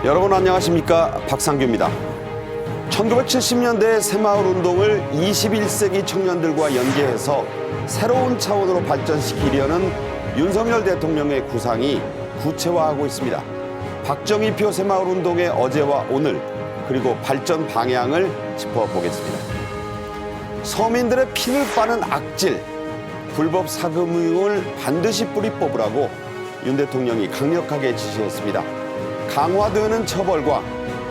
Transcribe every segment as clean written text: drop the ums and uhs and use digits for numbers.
여러분 안녕하십니까? 박상규입니다. 1970년대 새마을 운동을 21세기 청년들과 연계해서 새로운 차원으로 발전시키려는 윤석열 대통령의 구상이 구체화하고 있습니다. 박정희표 새마을 운동의 어제와 오늘, 그리고 발전 방향을 짚어보겠습니다. 서민들의 피를 빠는 악질, 불법 사금융을 반드시 뿌리 뽑으라고 윤 대통령이 강력하게 지시했습니다. 강화되는 처벌과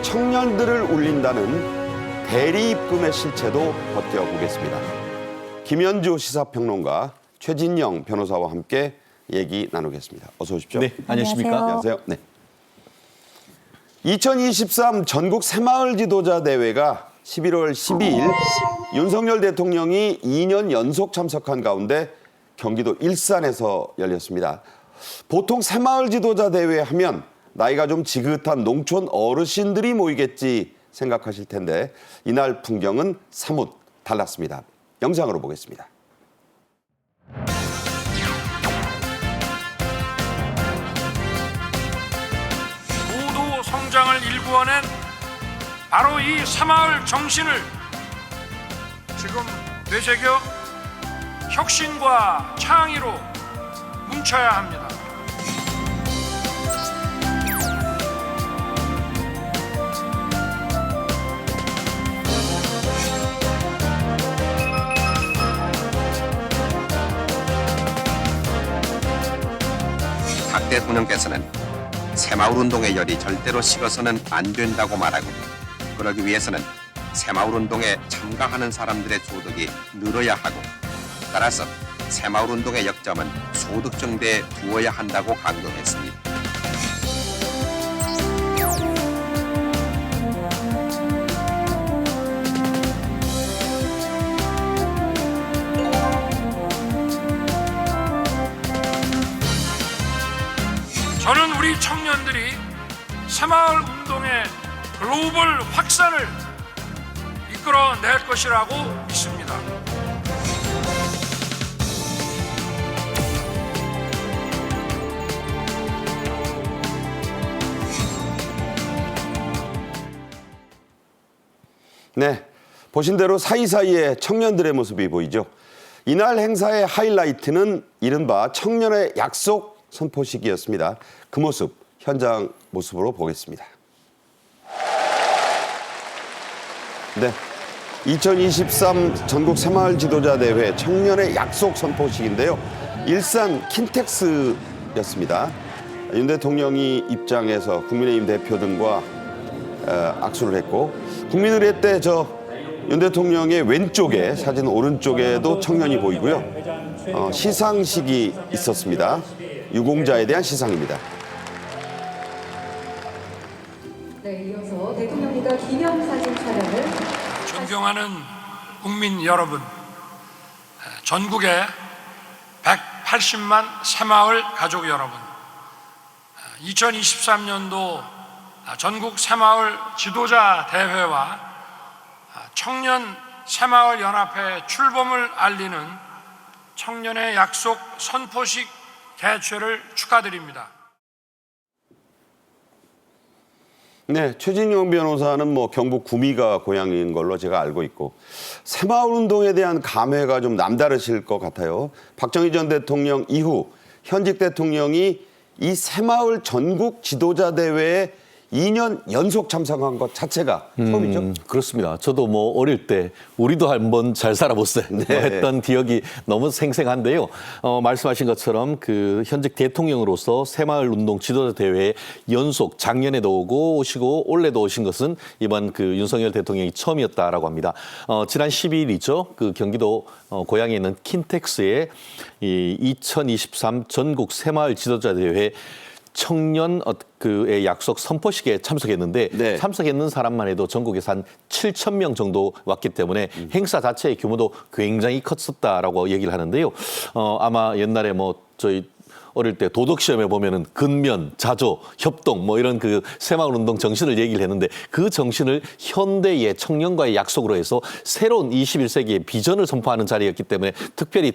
청년들을 울린다는 대리입금의 실체도 버텨보겠습니다. 김현주 시사평론가, 최진영 변호사와 함께 얘기 나누겠습니다. 어서 오십시오. 네, 안녕하십니까? 안녕하세요. 네. 2023 전국 새마을 지도자 대회가 11월 12일 윤석열 대통령이 2년 연속 참석한 가운데 경기도 일산에서 열렸습니다. 보통 새마을 지도자 대회 하면 나이가 좀 지긋한 농촌 어르신들이 모이겠지 생각하실 텐데 이날 풍경은 사뭇 달랐습니다. 영상으로 보겠습니다. 고도 성장을 일구어낸 바로 이 새마을 정신을 지금 되새겨 혁신과 창의로 뭉쳐야 합니다. 박 대통령께서는 새마을 운동의 열이 절대로 식어서는 안 된다고 말하고, 그러기 위해서는 새마을 운동에 참가하는 사람들의 소득이 늘어야 하고, 따라서 새마을 운동의 역점은 소득 증대에 두어야 한다고 강조했습니다. 저는 우리 청년들이 새마을 운동의 글로벌 확산을 이끌어낼 것이라고 믿습니다. 네, 보신 대로 사이사이에 청년들의 모습이 보이죠. 이날 행사의 하이라이트는 이른바 청년의 약속 선포식이었습니다. 그 모습, 현장 모습으로 보겠습니다. 네, 2023 전국 새마을 지도자 대회 청년의 약속 선포식인데요. 일산 킨텍스였습니다. 윤 대통령이 입장해서 국민의힘 대표 등과 악수를 했고, 국민의례 때 윤 대통령의 왼쪽에, 사진 오른쪽에도 청년이 보이고요. 시상식이 있었습니다. 유공자에 대한 시상입니다. 네, 이어서 대통령님과 기념사진 촬영을. 존경하는 국민 여러분, 전국의 180만 새마을 가족 여러분, 2023년도 전국 새마을 지도자 대회와 청년 새마을 연합회 출범을 알리는 청년의 약속 선포식 개최를 축하드립니다. 네, 최진영 변호사는 경북 구미가 고향인 걸로 제가 알고 있고, 새마을 운동에 대한 감회가 좀 남다르실 것 같아요. 박정희 전 대통령 이후 현직 대통령이 이 새마을 전국 지도자 대회에 2년 연속 참석한 것 자체가 처음이죠? 그렇습니다. 저도 어릴 때 우리도 한번 잘 살아보세 네. 했던 기억이 너무 생생한데요. 말씀하신 것처럼 그 현직 대통령으로서 새마을 운동 지도자 대회에 연속 작년에도 오시고 올해도 오신 것은 이번 그 윤석열 대통령이 처음이었다라고 합니다. 지난 12일이죠. 그 경기도 고향에 있는 킨텍스의 이 2023 전국 새마을 지도자 대회 청년 그의 약속 선포식에 참석했는데 네. 참석했는 사람만 해도 전국에서 한 7천 명 정도 왔기 때문에 행사 자체의 규모도 굉장히 컸었다라고 얘기를 하는데요. 아마 옛날에 뭐 저희 어릴 때 도덕 시험에 보면은 근면, 자조, 협동 뭐 이런 그 새마을 운동 정신을 얘기를 했는데 그 정신을 현대의 청년과의 약속으로 해서 새로운 21세기의 비전을 선포하는 자리였기 때문에 특별히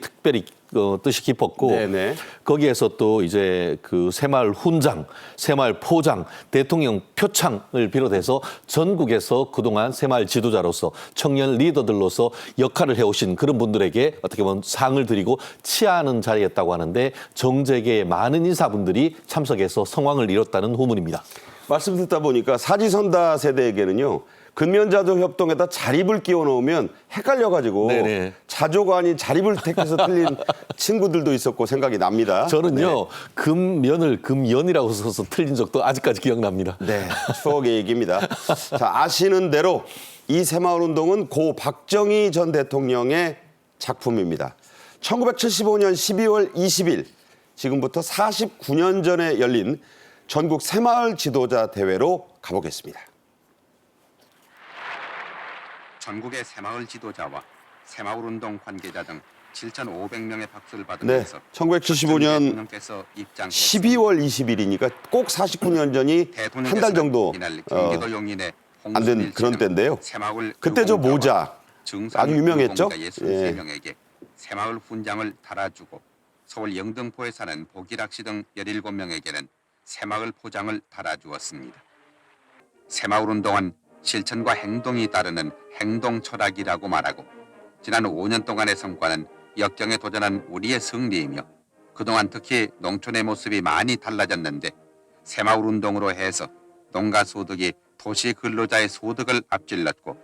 뜻이 깊었고 네네. 거기에서 또 이제 그 새마을 훈장, 새마을 포장, 대통령 표창을 비롯해서 전국에서 그동안 새마을 지도자로서 청년 리더들로서 역할을 해오신 그런 분들에게 어떻게 보면 상을 드리고 치하하는 자리였다고 하는데 정재계의 많은 인사분들이 참석해서 성황을 이뤘다는 후문입니다. 말씀 듣다 보니까 사지선다 세대에게는요. 근면자조 협동에다 자립을 끼워 넣으면 헷갈려가지고 네네. 자조가 아닌 자립을 택해서 틀린 친구들도 있었고 생각이 납니다. 저는요 금면을 금연이라고 써서 틀린 적도 아직까지 기억납니다. 네, 추억의 얘기입니다. 자, 아시는 대로 이 새마을운동은 고 박정희 전 대통령의 작품입니다. 1975년 12월 20일, 지금부터 49년 전에 열린 전국 새마을 지도자 대회로 가보겠습니다. 전국의 새마을 지도자와 새마을운동 관계자 등 7,500명의 박수를 네, 받으면서 1975년 대통령께서 입장했습니다. 12월 20일이니까 꼭 49년 전이 한 달 정도 이날 경기도 용인의 안 된 그런 때인데요. 새마을 그때 저 모자 아주 유명했죠? 63명에게 새마을 훈장을 달아주고 서울 영등포에 사는 보기락 씨 등 17명에게는 새마을 포장을 달아주었습니다. 새마을 운동은 실천과 행동이 따르는 행동 철학이라고 말하고 지난 5년 동안의 성과는 역경에 도전한 우리의 승리이며 그동안 특히 농촌의 모습이 많이 달라졌는데 새마을 운동으로 해서 농가 소득이 도시 근로자의 소득을 앞질렀고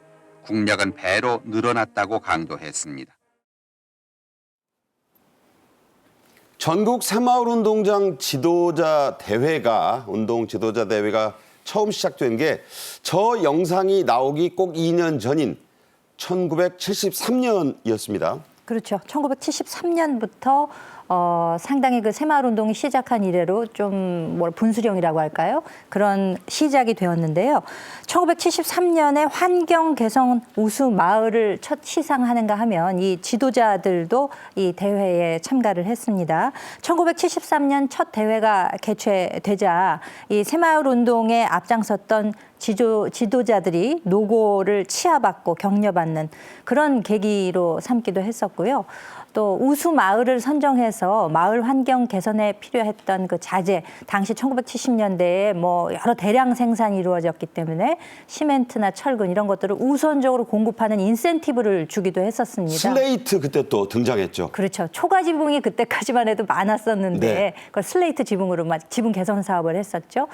국력은 배로 늘어났다고 강조했습니다. 전국 새마을운동장 지도자 대회가 운동 지도자 대회가 처음 시작된 게 저 영상이 나오기 꼭 2년 전인 1973년이었습니다. 그렇죠. 1973년부터 상당히 그 새마을운동이 시작한 이래로 좀 분수령이라고 할까요? 그런 시작이 되었는데요. 1973년에 환경 개선 우수 마을을 첫 시상하는가 하면 이 지도자들도 이 대회에 참가를 했습니다. 1973년 첫 대회가 개최되자 이 새마을운동에 앞장섰던 지도자들이 노고를 치하받고 격려받는 그런 계기로 삼기도 했었고요. 또 우수 마을을 선정해서 마을 환경 개선에 필요했던 그 자재, 당시 1970년대에 뭐 여러 대량 생산이 이루어졌기 때문에 시멘트나 철근 이런 것들을 우선적으로 공급하는 인센티브를 주기도 했었습니다. 슬레이트 그때 또 등장했죠. 그렇죠. 초과 지붕이 그때까지만 해도 많았었는데 네. 그걸 슬레이트 지붕으로 지붕 개선 사업을 했었죠.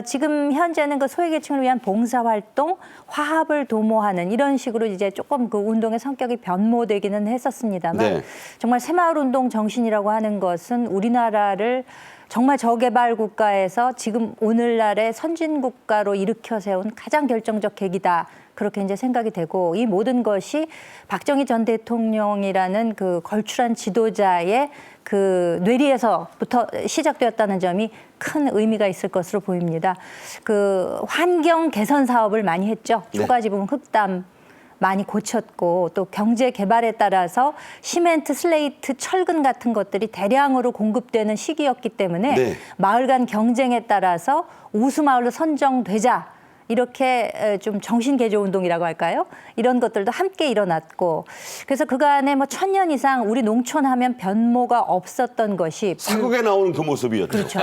지금 현재는 그 소외계층을 위한 봉사활동, 화합을 도모하는 이런 식으로 이제 조금 그 운동의 성격이 변모되기는 했었습니다만 네. 정말 새마을운동 정신이라고 하는 것은 우리나라를 정말 저개발 국가에서 지금 오늘날의 선진국가로 일으켜 세운 가장 결정적 계기다. 그렇게 이제 생각이 되고 이 모든 것이 박정희 전 대통령이라는 그 걸출한 지도자의 그 뇌리에서부터 시작되었다는 점이 큰 의미가 있을 것으로 보입니다. 그 환경 개선 사업을 많이 했죠. 초가지붕 흑담 많이 고쳤고 또 경제 개발에 따라서 시멘트, 슬레이트, 철근 같은 것들이 대량으로 공급되는 시기였기 때문에 네. 마을 간 경쟁에 따라서 우수 마을로 선정되자. 이렇게 좀 정신개조 운동이라고 할까요? 이런 것들도 함께 일어났고 그래서 그간에 뭐 1000년 이상 우리 농촌 하면 변모가 없었던 것이 사극에 나오는 그 모습이었죠. 그렇죠.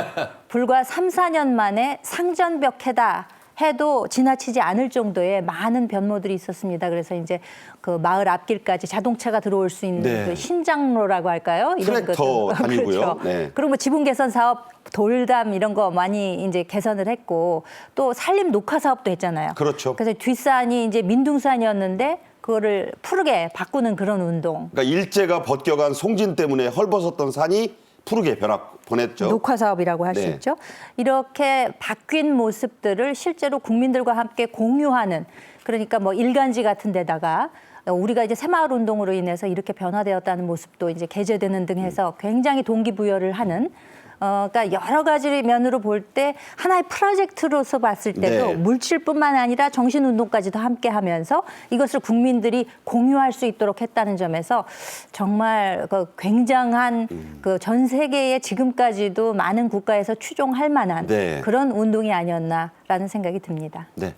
불과 3, 4년 만에 상전벽해다 해도 지나치지 않을 정도의 많은 변모들이 있었습니다. 그래서 이제 그 마을 앞길까지 자동차가 들어올 수 있는 네. 그 신장로라고 할까요? 이런 트랙터 것들. 다니고요. 그렇죠. 네. 그리고 뭐 지붕 개선 사업, 돌담 이런 거 많이 이제 개선을 했고 또 산림 녹화 사업도 했잖아요. 그렇죠. 그래서 뒷산이 이제 민둥산이었는데 그거를 푸르게 바꾸는 그런 운동. 그러니까 일제가 벗겨간 송진 때문에 헐벗었던 산이 푸르게 보냈죠. 녹화 사업이라고 할 수 네. 있죠. 이렇게 바뀐 모습들을 실제로 국민들과 함께 공유하는 그러니까 뭐 일간지 같은 데다가 우리가 이제 새마을 운동으로 인해서 이렇게 변화되었다는 모습도 이제 게재되는 등 해서 굉장히 동기부여를 하는 그러니까 여러 가지 면으로 볼 때 하나의 프로젝트로서 봤을 때도 네. 물질뿐만 아니라 정신운동까지도 함께하면서 이것을 국민들이 공유할 수 있도록 했다는 점에서 정말 그 굉장한 그 전 세계에 지금까지도 많은 국가에서 추종할 만한 네. 그런 운동이 아니었나라는 생각이 듭니다. 네.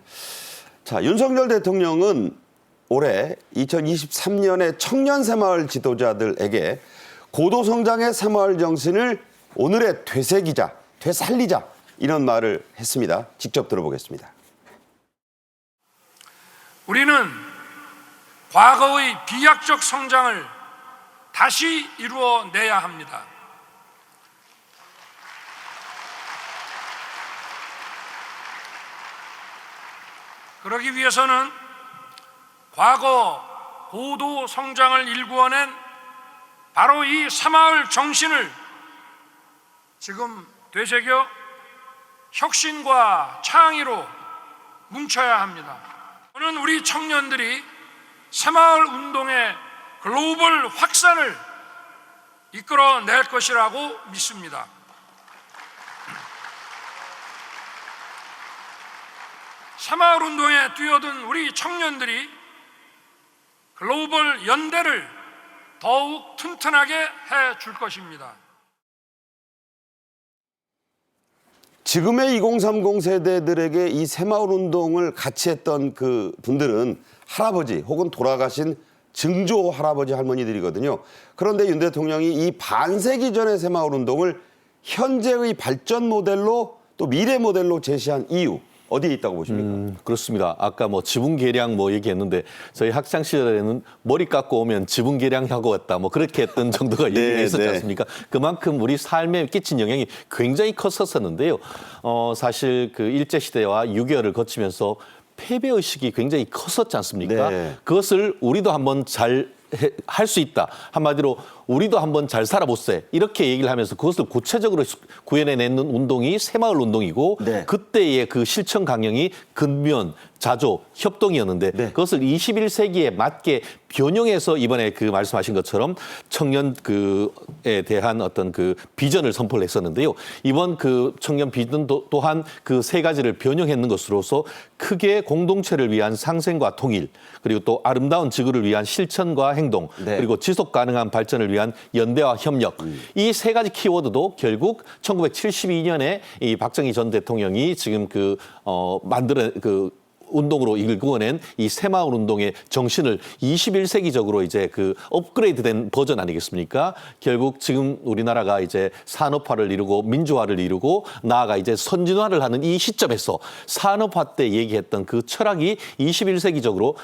자, 윤석열 대통령은 올해 2023년에 청년 새마을 지도자들에게 고도 성장의 새마을 정신을 오늘의 되새기자, 되살리자 이런 말을 했습니다. 직접 들어보겠습니다. 우리는 과거의 비약적 성장을 다시 이루어내야 합니다. 그러기 위해서는 과거 고도 성장을 일구어낸 바로 이 새마을 정신을 지금 되새겨 혁신과 창의로 뭉쳐야 합니다. 저는 우리 청년들이 새마을 운동의 글로벌 확산을 이끌어낼 것이라고 믿습니다. 새마을 운동에 뛰어든 우리 청년들이 글로벌 연대를 더욱 튼튼하게 해줄 것입니다. 지금의 2030 세대들에게 이 새마을 운동을 같이 했던 그 분들은 할아버지 혹은 돌아가신 증조 할아버지 할머니들이거든요. 그런데 윤 대통령이 이 반세기 전의 새마을 운동을 현재의 발전 모델로 또 미래 모델로 제시한 이유 어디에 있다고 보십니까? 그렇습니다. 아까 뭐 지분 개량 뭐 얘기했는데 저희 학창 시절에는 머리 깎고 오면 지분 개량하고 왔다 뭐 그렇게 했던 정도가 네, 있었지 네. 않습니까? 그만큼 우리 삶에 끼친 영향이 굉장히 컸었는데요. 사실 그 일제 시대와 6.25를 거치면서 패배 의식이 굉장히 컸었지 않습니까? 네. 그것을 우리도 한번 잘 할 수 있다. 한마디로 우리도 한번 잘 살아보세. 이렇게 얘기를 하면서 그것을 구체적으로 구현해내는 운동이 새마을 운동이고 네. 그때의 그 실천 강령이 근면, 자조, 협동이었는데 네. 그것을 21세기에 맞게 변형해서 이번에 그 말씀하신 것처럼 청년 그에 대한 어떤 그 비전을 선포를 했었는데요. 이번 그 청년 비전도 또한 그 세 가지를 변형했는 것으로서 크게 공동체를 위한 상생과 통일 그리고 또 아름다운 지구를 위한 실천과 행동 네. 그리고 지속 가능한 발전을 위한 연대와 협력 이 세 가지 키워드도 결국 1972년에 이 박정희 전 대통령이 지금 만들어 운동으로 일구어낸 이 새마을 운동의 정신을 21세기적으로 이제 그 업그레이드된 버전 아니겠습니까? 결국 지금 우리나라가 이제 산업화를 이루고 민주화를 이루고 나아가 이제 선진화를 하는 이 시점에서 산업화 때 얘기했던 그 철학이 21세기적으로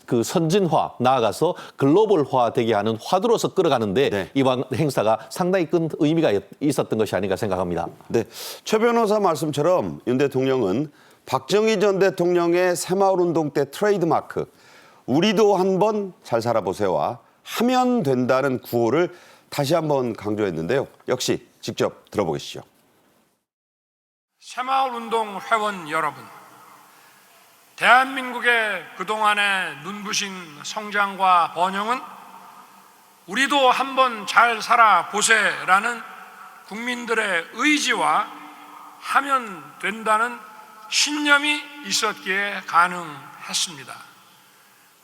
그 선진화 나아가서 글로벌화 되게 하는 화두로서 끌어가는데 네. 이번 행사가 상당히 큰 의미가 있었던 것이 아닌가 생각합니다. 네, 최 변호사 말씀처럼 윤 대통령은 박정희 전 대통령의 새마을운동 때 트레이드마크 우리도 한번 잘 살아보세요와 하면 된다는 구호를 다시 한번 강조했는데요. 역시 직접 들어보시죠. 새마을운동 회원 여러분, 대한민국의 그동안의 눈부신 성장과 번영은 우리도 한번 잘 살아보세라는 국민들의 의지와 하면 된다는 신념이 있었기에 가능했습니다.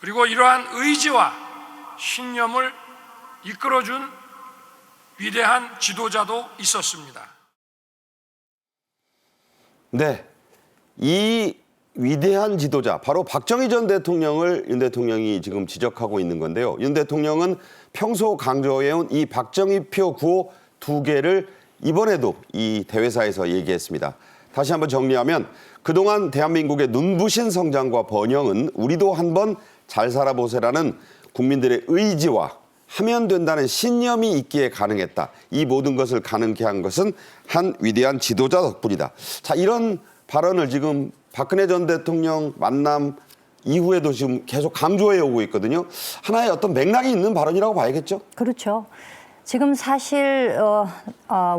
그리고 이러한 의지와 신념을 이끌어준 위대한 지도자도 있었습니다. 네, 이 위대한 지도자 바로 박정희 전 대통령을 윤 대통령이 지금 지적하고 있는 건데요. 윤 대통령은 평소 강조해온 이 박정희표 구호 2개를 이번에도 이 대회사에서 얘기했습니다. 다시 한번 정리하면 그동안 대한민국의 눈부신 성장과 번영은 우리도 한번 잘 살아보세라는 국민들의 의지와 하면 된다는 신념이 있기에 가능했다. 이 모든 것을 가능케 한 것은 한 위대한 지도자 덕분이다. 자, 이런 발언을 지금 박근혜 전 대통령 만남 이후에도 지금 계속 강조해 오고 있거든요. 하나의 어떤 맥락이 있는 발언이라고 봐야겠죠? 그렇죠. 지금 사실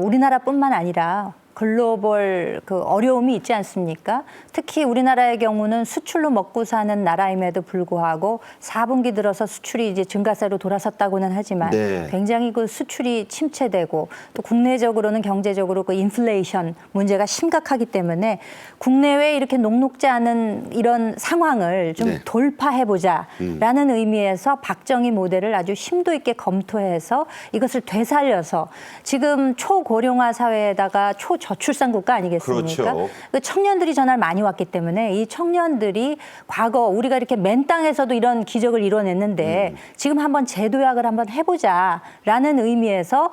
우리나라뿐만 아니라 글로벌 그 어려움이 있지 않습니까? 특히 우리나라의 경우는 수출로 먹고 사는 나라임에도 불구하고 4분기 들어서 수출이 이제 증가세로 돌아섰다고는 하지만 네. 굉장히 그 수출이 침체되고 또 국내적으로는 경제적으로 그 인플레이션 문제가 심각하기 때문에 국내외에 이렇게 녹록지 않은 이런 상황을 좀 네. 돌파해보자라는 의미에서 박정희 모델을 아주 심도 있게 검토해서 이것을 되살려서 지금 초고령화 사회에다가 초저출산 국가 아니겠습니까? 그렇죠. 그 청년들이 전화를 많이 왔기 때문에 이 청년들이 과거 우리가 이렇게 맨 땅에서도 이런 기적을 이뤄냈는데 지금 한번 제도약을 한번 해보자라는 의미에서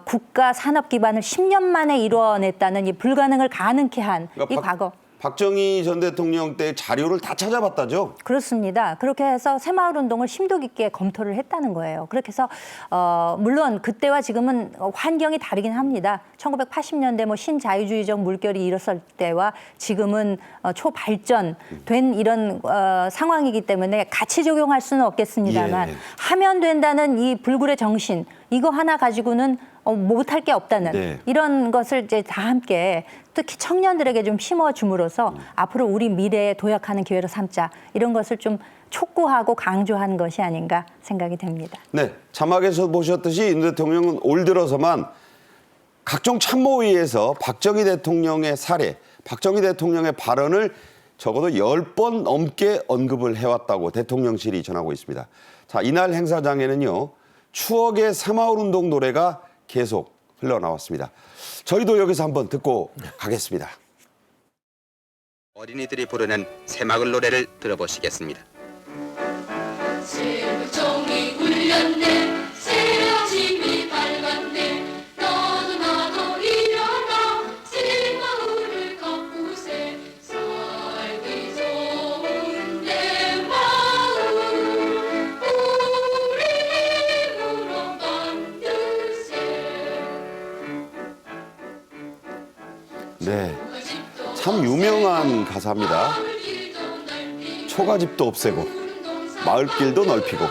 국가 산업 기반을 10년 만에 이뤄냈다는 이 불가능을 가능케 한 이 그러니까 과거. 박정희 전 대통령 때 자료를 다 찾아봤다죠? 그렇습니다. 그렇게 해서 새마을 운동을 심도 깊게 검토를 했다는 거예요. 그렇게 해서 물론 그때와 지금은 환경이 다르긴 합니다. 1980년대 뭐 신자유주의적 물결이 일었을 때와 지금은 초발전된 이런 상황이기 때문에 같이 적용할 수는 없겠습니다만 예. 하면 된다는 이 불굴의 정신 이거 하나 가지고는 못할 게 없다는 네. 이런 것을 이제 다 함께 특히 청년들에게 좀 심어줌으로써 앞으로 우리 미래에 도약하는 기회로 삼자 이런 것을 좀 촉구하고 강조한 것이 아닌가 생각이 됩니다. 네, 자막에서 보셨듯이 윤 대통령은 올 들어서만 각종 참모회의에서 박정희 대통령의 사례, 박정희 대통령의 발언을 적어도 10번 넘게 언급을 해왔다고 대통령실이 전하고 있습니다. 자, 이날 행사장에는요, 추억의 새마을운동 노래가 계속 흘러나왔습니다. 저희도 여기서 한번 듣고 가겠습니다. 어린이들이 부르는 새마을 노래를 들어보시겠습니다. 새우종이 울렸네 새 아침이 밝았네 너도 나도 일어나 새마을을 가꾸세 살기 좋은 내 마을 우리 힘으로 만들세. 네, 참 유명한 가사입니다. 초가집도 없애고 마을길도 넓히고.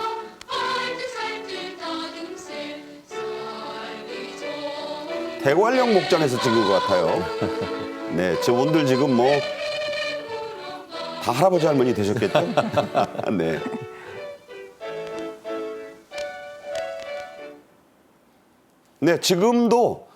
대관령 목장에서 찍은 것 같아요. 네, 저분들 지금 뭐 다 할아버지 할머니 되셨겠죠? 네. 네, 지금도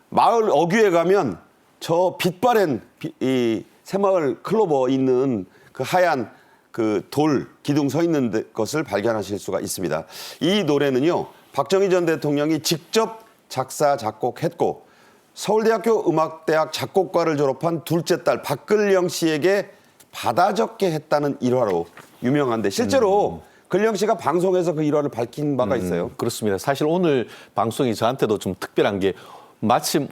마을 어귀에 가면 저 빛바랜 이 새마을 클로버 있는 그 하얀 그 돌 기둥 서 있는 것을 발견하실 수가 있습니다. 이 노래는요, 박정희 전 대통령이 직접 작사 작곡했고 서울대학교 음악대학 작곡과를 졸업한 둘째 딸 박근령 씨에게 받아 적게 했다는 일화로 유명한데 실제로 근령 씨가 방송에서 그 일화를 밝힌 바가 있어요. 그렇습니다. 사실 오늘 방송이 저한테도 좀 특별한 게 마침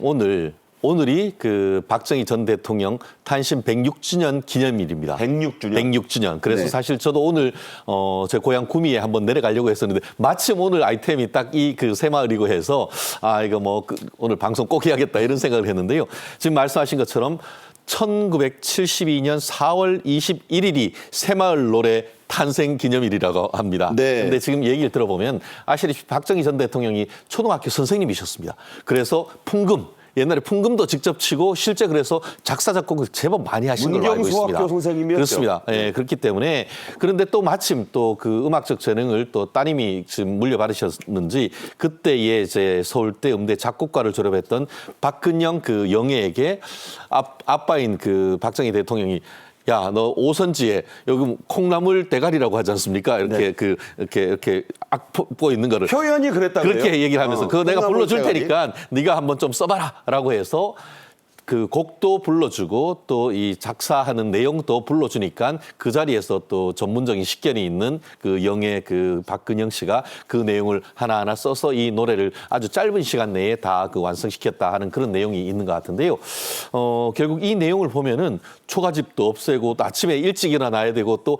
오늘이 그 박정희 전 대통령 탄신 106주년 기념일입니다. 106주년. 106주년. 그래서 네. 사실 저도 오늘 제 고향 구미에 한번 내려가려고 했었는데 마침 오늘 아이템이 딱 이 그 새마을이고 해서 이거 뭐 오늘 방송 꼭 해야겠다 이런 생각을 했는데요. 지금 말씀하신 것처럼 1972년 4월 21일이 새마을 노래 탄생 기념일이라고 합니다. 네. 근데 지금 얘기를 들어보면 아시다시피 박정희 전 대통령이 초등학교 선생님이셨습니다. 그래서 풍금, 옛날에 풍금도 직접 치고 실제 그래서 작사 작곡을 제법 많이 하신 걸로 알고 있습니다. 문경수학교 선생님이었죠. 그렇습니다. 예, 그렇기 때문에 그런데 또 마침 또 그 음악적 재능을 또 따님이 지금 물려받으셨는지 그때에 이제 서울대 음대 작곡과를 졸업했던 박근영 그 영예에게 아빠인 그 박정희 대통령이 야, 너 오선지에 여기 콩나물 대가리라고 하지 않습니까? 이렇게 네. 이렇게 악포 있는 거를 표현이 그랬다고요? 그렇게 얘기를 하면서 그거 내가 콩나물 불러줄 대가리. 테니까 네가 한번 좀 써봐라라고 해서 그 곡도 불러주고 또 이 작사하는 내용도 불러주니까 그 자리에서 또 전문적인 식견이 있는 그 영예 그 박근영 씨가 그 내용을 하나하나 써서 이 노래를 아주 짧은 시간 내에 다 그 완성시켰다 하는 그런 내용이 있는 것 같은데요. 결국 이 내용을 보면은 초가집도 없애고 또 아침에 일찍 일어나야 되고 또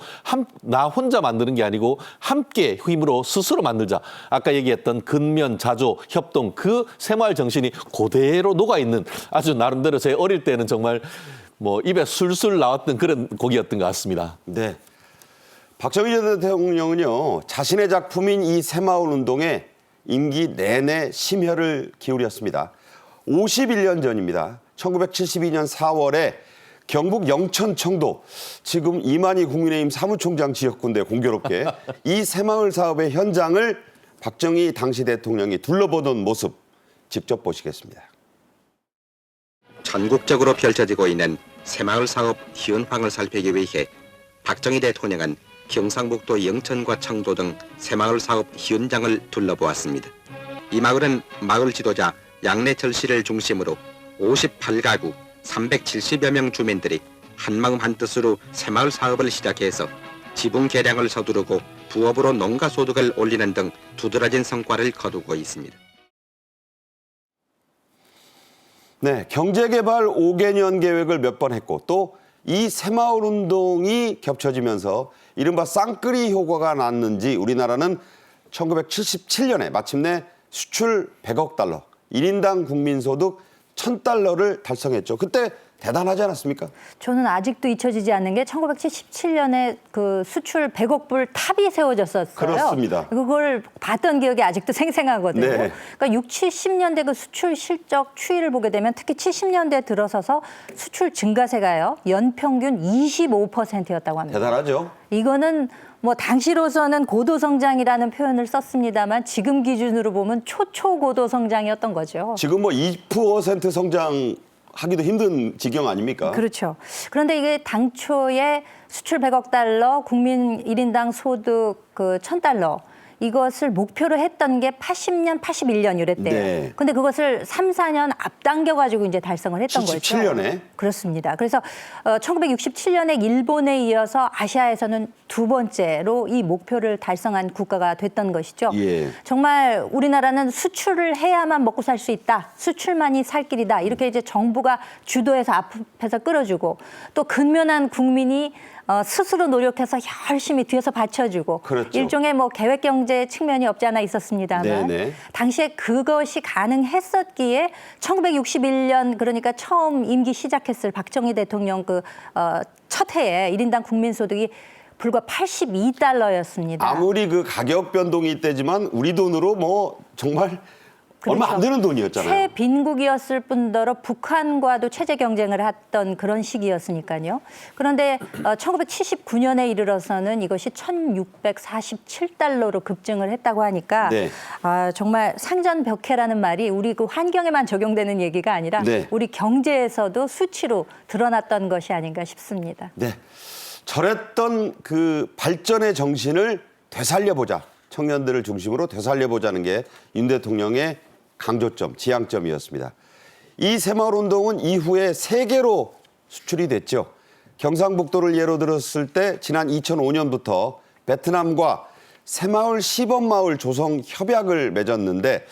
나 혼자 만드는 게 아니고 함께 힘으로 스스로 만들자. 아까 얘기했던 근면, 자조, 협동 그 새마을 정신이 그대로 녹아있는 아주 나름대로 제 어릴 때는 정말 뭐 입에 술술 나왔던 그런 곡이었던 것 같습니다. 네. 박정희 전 대통령은요, 자신의 작품인 이 새마을 운동에 임기 내내 심혈을 기울였습니다. 51년 전입니다. 1972년 4월에 경북 영천 청도, 지금 이만희 국민의힘 사무총장 지역구인데 공교롭게 이 새마을 사업의 현장을 박정희 당시 대통령이 둘러보던 모습 직접 보시겠습니다. 전국적으로 펼쳐지고 있는 새마을 사업 현황을 살피기 위해 박정희 대통령은 경상북도 영천과 청도 등 새마을 사업 현장을 둘러보았습니다. 이 마을은 마을 지도자 양내철 씨를 중심으로 58가구 370여 명 주민들이 한마음 한뜻으로 새마을 사업을 시작해서 지붕 개량을 서두르고 부업으로 농가 소득을 올리는 등 두드러진 성과를 거두고 있습니다. 네, 경제개발 5개년 계획을 몇 번 했고 또 이 새마을 운동이 겹쳐지면서 이른바 쌍끌이 효과가 났는지 우리나라는 1977년에 마침내 수출 100억 달러, 1인당 국민소득 1000달러를 달성했죠. 그때 대단하지 않았습니까? 저는 아직도 잊혀지지 않는 게 1977년에 그 수출 100억 불 탑이 세워졌었어요. 그렇습니다. 그걸 봤던 기억이 아직도 생생하거든요. 네. 그러니까 60, 70년대 그 수출 실적 추이를 보게 되면 특히 70년대 들어서서 수출 증가세가요. 연평균 25%였다고 합니다. 대단하죠. 이거는 뭐 당시로서는 고도성장이라는 표현을 썼습니다만 지금 기준으로 보면 초초고도 성장이었던 거죠. 지금 뭐 2% 성장하기도 힘든 지경 아닙니까? 그렇죠. 그런데 이게 당초에 수출 100억 달러, 국민 1인당 소득 그 1000달러 이것을 목표로 했던 게 80년, 81년 이랬대요. 네. 근데 그것을 3, 4년 앞당겨 가지고 이제 달성을 했던 77년에. 거죠. 그렇습니다. 그래서 1967년에 일본에 이어서 아시아에서는 두 번째로 이 목표를 달성한 국가가 됐던 것이죠. 예. 정말 우리나라는 수출을 해야만 먹고 살 수 있다. 수출만이 살 길이다. 이렇게 이제 정부가 주도해서 앞에서 끌어주고 또 근면한 국민이 스스로 노력해서 열심히 뒤에서 받쳐주고 그렇죠. 일종의 뭐 계획 경제 측면이 없지 않아 있었습니다만 네네. 당시에 그것이 가능했었기에 1961년 그러니까 처음 임기 시작했을 박정희 대통령 첫 해에 1인당 국민소득이 불과 82달러였습니다. 아무리 그 가격 변동이 있대지만 우리 돈으로 뭐 정말 얼마 안 되는 돈이었잖아요. 새 빈국이었을 뿐더러 북한과도 체제 경쟁을 했던 그런 시기였으니까요. 그런데 1979년에 이르러서는 이것이 1647달러로 급증을 했다고 하니까 네. 정말 상전벽해라는 말이 우리 그 환경에만 적용되는 얘기가 아니라 네. 우리 경제에서도 수치로 드러났던 것이 아닌가 싶습니다. 네. 저랬던 그 발전의 정신을 되살려보자. 청년들을 중심으로 되살려보자는 게 윤 대통령의 강조점, 지향점이었습니다. 이 새마을 운동은 이후에 세계로 수출이 됐죠. 경상북도를 예로 들었을 때 지난 2005년부터 베트남과 새마을 시범마을 조성 협약을 맺었는데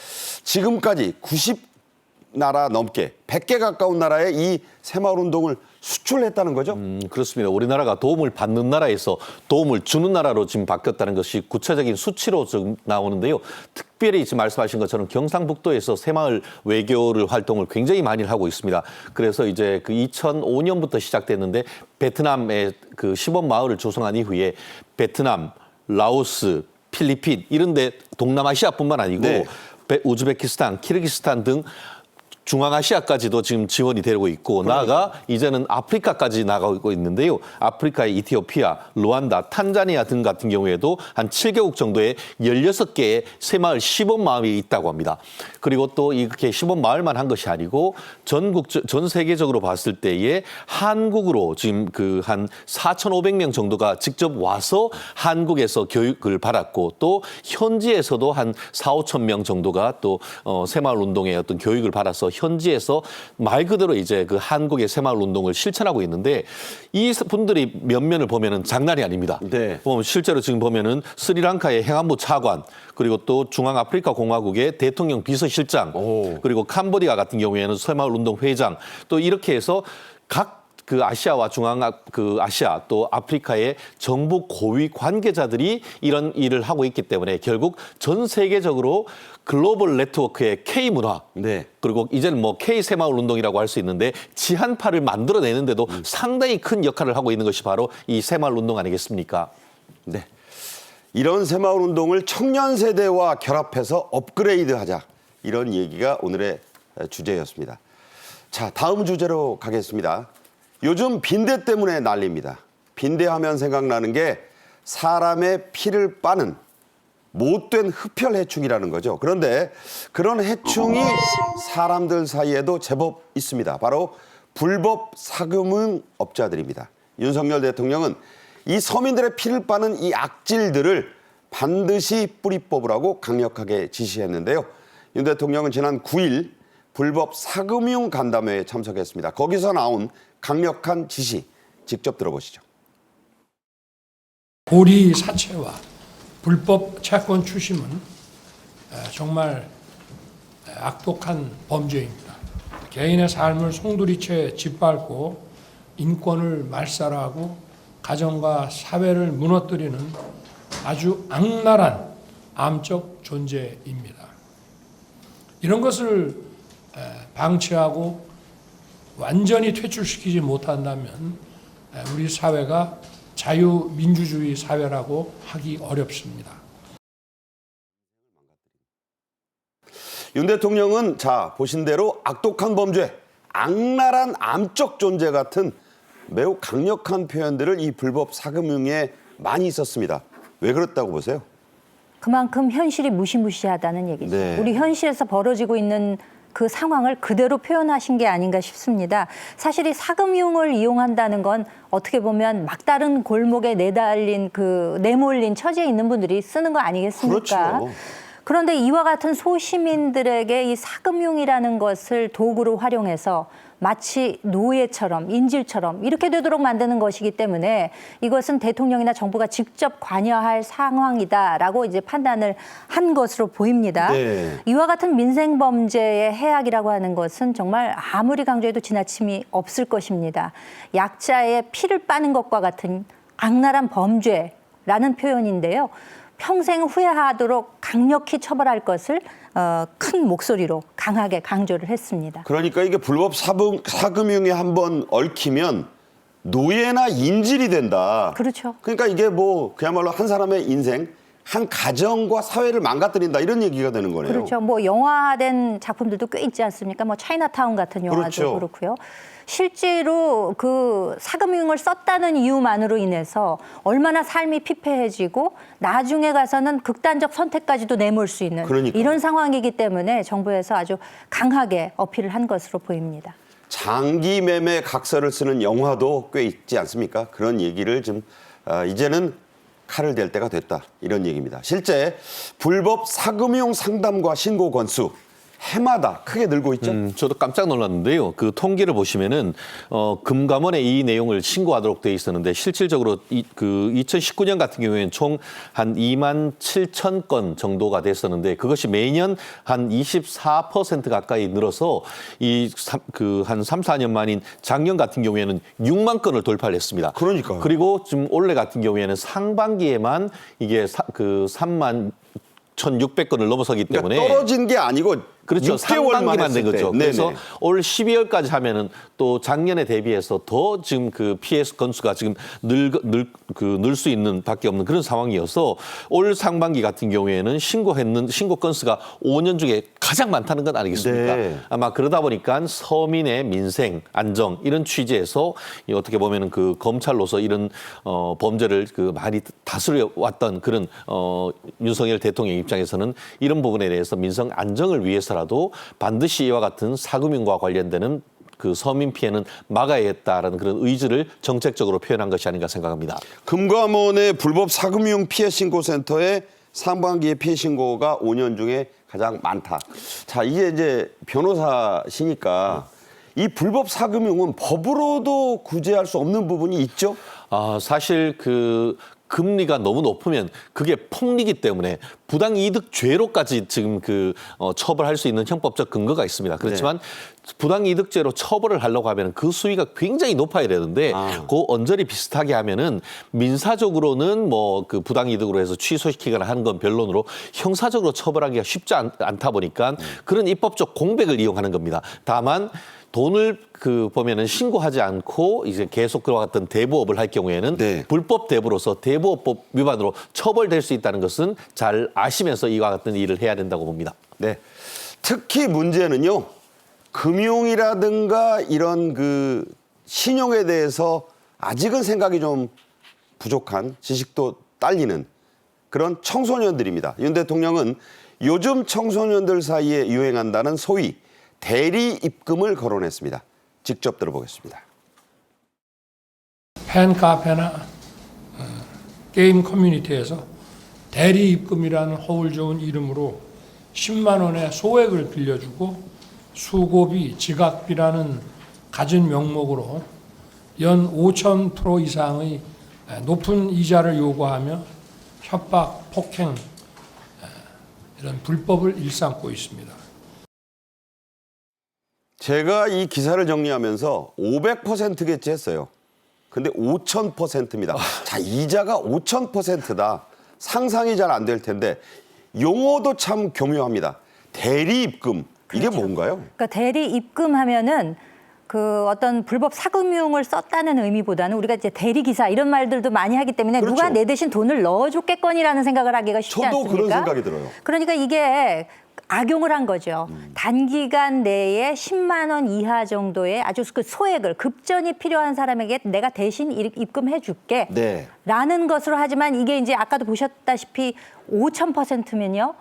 지금까지 90나라 넘게 100개 가까운 나라에 이 새마을 운동을 수출했다는 거죠? 그렇습니다. 우리나라가 도움을 받는 나라에서 도움을 주는 나라로 지금 바뀌었다는 것이 구체적인 수치로 지금 나오는데요. 특별히 지금 말씀하신 것처럼 경상북도에서 새마을 외교를 활동을 굉장히 많이 하고 있습니다. 그래서 이제 그 2005년부터 시작됐는데 베트남의 그 시범 마을을 조성한 이후에 베트남, 라오스, 필리핀 이런 데 동남아시아뿐만 아니고 네. 우즈베키스탄, 키르기스탄 등 중앙아시아까지도 지금 지원이 되고 있고 나아가 이제는 아프리카까지 나가고 있는데요. 아프리카의 이티오피아, 루안다, 탄자니아 등 같은 경우에도 한 7개국 정도의 16개의 새마을 시범마을이 있다고 합니다. 그리고 또 이렇게 시범마을만 한 것이 아니고 전 세계적으로 봤을 때에 한국으로 지금 그 한 4,500명 정도가 직접 와서 한국에서 교육을 받았고 또 현지에서도 한 4,5천 명 정도가 또 새마을 운동의 어떤 교육을 받아서 현지에서 말 그대로 이제 그 한국의 새마을 운동을 실천하고 있는데 이 분들이 면면을 보면은 장난이 아닙니다. 네. 실제로 지금 보면은 스리랑카의 행안부 차관 그리고 또 중앙아프리카 공화국의 대통령 비서실장 그리고 캄보디아 같은 경우에는 새마을 운동 회장 또 이렇게 해서 각 그 아시아와 아시아 또 아프리카의 정부 고위 관계자들이 이런 일을 하고 있기 때문에 결국 전 세계적으로 글로벌 네트워크의 K 문화 네. 그리고 이제는 뭐 K 새마을 운동이라고 할 수 있는데 지한파를 만들어내는데도 상당히 큰 역할을 하고 있는 것이 바로 이 새마을 운동 아니겠습니까? 네. 이런 새마을 운동을 청년 세대와 결합해서 업그레이드하자. 이런 얘기가 오늘의 주제였습니다. 자, 다음 주제로 가겠습니다. 요즘 빈대 때문에 난립니다. 빈대하면 생각나는 게 사람의 피를 빠는 못된 흡혈 해충이라는 거죠. 그런데 그런 해충이 사람들 사이에도 제법 있습니다. 바로 불법 사금융 업자들입니다. 윤석열 대통령은 이 서민들의 피를 빠는 이 악질들을 반드시 뿌리 뽑으라고 강력하게 지시했는데요. 윤 대통령은 지난 9일 불법 사금융 간담회에 참석했습니다. 거기서 나온 강력한 지시 직접 들어보시죠. 고리 사채와 불법 채권 추심은 정말 악독한 범죄입니다. 개인의 삶을 송두리째 짓밟고 인권을 말살하고 가정과 사회를 무너뜨리는 아주 악랄한 암적 존재입니다. 이런 것을 방치하고 완전히 퇴출시키지 못한다면 우리 사회가 자유민주주의 사회라고 하기 어렵습니다. 윤 대통령은 자 보신 대로 악독한 범죄, 악랄한 암적 존재 같은 매우 강력한 표현들을 이 불법 사금융에 많이 있었습니다. 왜 그랬다고 보세요? 그만큼 현실이 무시무시하다는 얘기죠. 네. 우리 현실에서 벌어지고 있는 그 상황을 그대로 표현하신 게 아닌가 싶습니다. 사실 이 사금융을 이용한다는 건 어떻게 보면 막다른 골목에 내몰린 처지에 있는 분들이 쓰는 거 아니겠습니까? 그렇죠. 그런데 이와 같은 소시민들에게 이 사금융이라는 것을 도구로 활용해서 마치 노예처럼 인질처럼 이렇게 되도록 만드는 것이기 때문에 이것은 대통령이나 정부가 직접 관여할 상황이다라고 이제 판단을 한 것으로 보입니다. 네. 이와 같은 민생 범죄의 해악이라고 하는 것은 정말 아무리 강조해도 지나침이 없을 것입니다. 약자의 피를 빠는 것과 같은 악랄한 범죄라는 표현인데요. 평생 후회하도록 강력히 처벌할 것을 큰 목소리로 강하게 강조를 했습니다. 그러니까 이게 불법 사금융에 한번 얽히면 노예나 인질이 된다. 그렇죠. 그러니까 이게 뭐 그야말로 한 사람의 인생, 한 가정과 사회를 망가뜨린다 이런 얘기가 되는 거네요. 그렇죠. 뭐 영화화된 작품들도 꽤 있지 않습니까? 뭐 차이나타운 같은 영화도 그렇죠. 그렇고요. 실제로 그 사금융을 썼다는 이유만으로 인해서 얼마나 삶이 피폐해지고 나중에 가서는 극단적 선택까지도 내몰 수 있는 그러니까요. 이런 상황이기 때문에 정부에서 아주 강하게 어필을 한 것으로 보입니다. 장기 매매 각서를 쓰는 영화도 꽤 있지 않습니까? 그런 얘기를 좀 이제는 칼을 댈 때가 됐다 이런 얘기입니다. 실제 불법 사금융 상담과 신고 건수 해마다 크게 늘고 있죠. 저도 깜짝 놀랐는데요. 그 통계를 보시면은 금감원에 이 내용을 신고하도록 돼 있었는데 실질적으로 그 2019년 같은 경우에는 총 한 2만 7천 건 정도가 됐었는데 그것이 매년 한 24% 가까이 늘어서 한 3, 4년 만인 작년 같은 경우에는 6만 건을 돌파를 했습니다. 그러니까요. 그리고 지금 올해 같은 경우에는 상반기에만 이게 3만 1,600건을 넘어서기 때문에 그러니까 떨어진 게 아니고 그렇죠. 6개월만 상반기만 된 거죠. 네네. 그래서 올 12월까지 하면은 또 작년에 대비해서 더 지금 그 피해 건수가 지금 늘 수 있는 밖에 없는 그런 상황이어서 올 상반기 같은 경우에는 신고 건수가 5년 중에 가장 많다는 건 아니겠습니까? 네. 아마 그러다 보니까 서민의 민생, 안정 이런 취지에서 어떻게 보면은 그 검찰로서 이런 범죄를 그 많이 다스려 왔던 그런 윤석열 대통령 입장에서는 이런 부분에 대해서 민생 안정을 위해서라도 반드시 이와 같은 사금융과 관련되는 그 서민 피해는 막아야겠다라는 그런 의지를 정책적으로 표현한 것이 아닌가 생각합니다. 금감원의 불법 사금융 피해 신고센터에 상반기에 피해 신고가 5년 중에 가장 많다. 자, 이게 이제 변호사시니까 이 불법 사금융은 법으로도 구제할 수 없는 부분이 있죠? 사실 그 금리가 너무 높으면 그게 폭리기 때문에 부당이득죄로까지 지금 처벌할 수 있는 형법적 근거가 있습니다. 그렇지만 부당이득죄로 처벌을 하려고 하면 그 수위가 굉장히 높아야 되는데 그 언저리 비슷하게 하면은 민사적으로는 뭐 그 부당이득으로 해서 취소시키거나 하는 건 변론으로 형사적으로 처벌하기가 쉽지 않다 보니까 그런 입법적 공백을 이용하는 겁니다. 다만 돈을 보면은 신고하지 않고 이제 계속 그와 같은 대부업을 할 경우에는 네. 불법 대부로서 대부업법 위반으로 처벌될 수 있다는 것은 잘 아시면서 이와 같은 일을 해야 된다고 봅니다. 네. 특히 문제는요. 금융이라든가 이런 그 신용에 대해서 아직은 생각이 좀 부족한, 지식도 딸리는 그런 청소년들입니다. 윤 대통령은 요즘 청소년들 사이에 유행한다는 소위 대리 입금을 거론했습니다. 직접 들어보겠습니다. 팬카페나 게임 커뮤니티에서 대리 입금이라는 허울 좋은 이름으로 10만 원의 소액을 빌려주고 수고비, 지각비라는 갖은 명목으로 연 5,000% 이상의 높은 이자를 요구하며 협박, 폭행 이런 불법을 일삼고 있습니다. 제가 이 기사를 정리하면서 500%겠지 했어요. 근데 5,000%입니다. 자, 이자가 5,000%다. 상상이 잘 안 될 텐데 용어도 참 교묘합니다. 대리 입금. 이게 그렇죠. 뭔가요? 그러니까 대리 입금하면은 그 어떤 불법 사금융을 썼다는 의미보다는 우리가 이제 대리 기사 이런 말들도 많이 하기 때문에 그렇죠. 누가 내 대신 돈을 넣어줬겠거니라는 생각을 하기가 쉽지 저도 않습니까? 그런 생각이 들어요. 그러니까 이게 악용을 한 거죠. 단기간 내에 10만 원 이하 정도의 아주 그 소액을 급전이 필요한 사람에게 내가 대신 입금해 줄게. 네. 라는 것으로 하지만 이게 이제 아까도 보셨다시피 5,000%면요.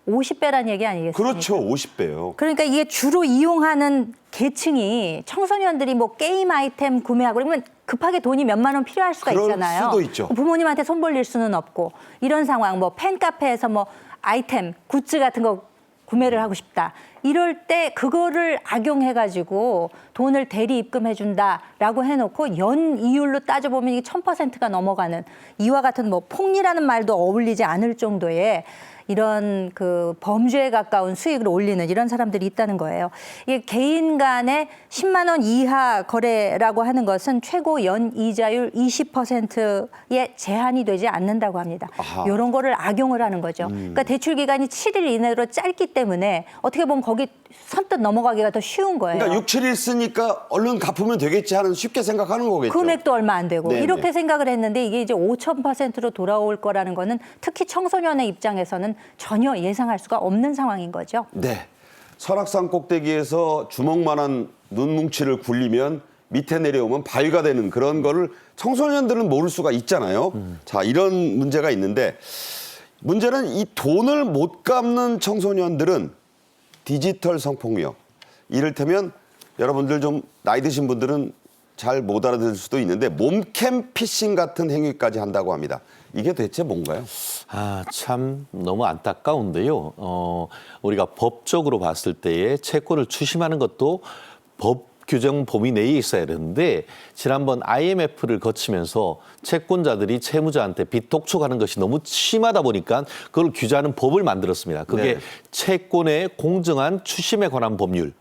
50배란 얘기 아니겠습니까? 그렇죠. 50배요. 그러니까 이게 주로 이용하는 계층이 청소년들이 뭐 게임 아이템 구매하고 그러면 급하게 돈이 몇만 원 필요할 수가 그럴 있잖아요. 수도 있죠. 부모님한테 손 벌릴 수는 없고 이런 상황 뭐 팬카페에서 뭐 아이템 굿즈 같은 거 구매를 하고 싶다. 이럴 때 그거를 악용해가지고 돈을 대리 입금해준다라고 해놓고 연 이율로 따져보면 이게 1,000%가 넘어가는 이와 같은 뭐 폭리라는 말도 어울리지 않을 정도의 이런 그 범죄에 가까운 수익을 올리는 이런 사람들이 있다는 거예요. 이게 개인 간의 10만 원 이하 거래라고 하는 것은 최고 연 이자율 20%에 제한이 되지 않는다고 합니다. 아하. 이런 거를 악용을 하는 거죠. 그러니까 대출 기간이 7일 이내로 짧기 때문에 어떻게 보면 거기 선뜻 넘어가기가 더 쉬운 거예요. 그러니까 6, 7일 쓰니까 얼른 갚으면 되겠지 하는 쉽게 생각하는 거겠죠. 금액도 얼마 안 되고 네네. 이렇게 생각을 했는데 이게 이제 5,000%로 돌아올 거라는 거는 특히 청소년의 입장에서는 전혀 예상할 수가 없는 상황인 거죠. 네. 설악산 꼭대기에서 주먹만한 눈뭉치를 굴리면 밑에 내려오면 바위가 되는 그런 거를 청소년들은 모를 수가 있잖아요. 자, 이런 문제가 있는데 문제는 이 돈을 못 갚는 청소년들은 디지털 성폭력, 이를테면 여러분들 좀 나이 드신 분들은 잘 못 알아들을 수도 있는데 몸캠 피싱 같은 행위까지 한다고 합니다. 이게 대체 뭔가요? 아, 참 너무 안타까운데요. 우리가 법적으로 봤을 때에 채권을 추심하는 것도 법 규정 범위 내에 있어야 되는데 지난번 IMF를 거치면서 채권자들이 채무자한테 빚 독촉하는 것이 너무 심하다 보니까 그걸 규제하는 법을 만들었습니다. 그게 네. 채권의 공정한 추심에 관한 법률,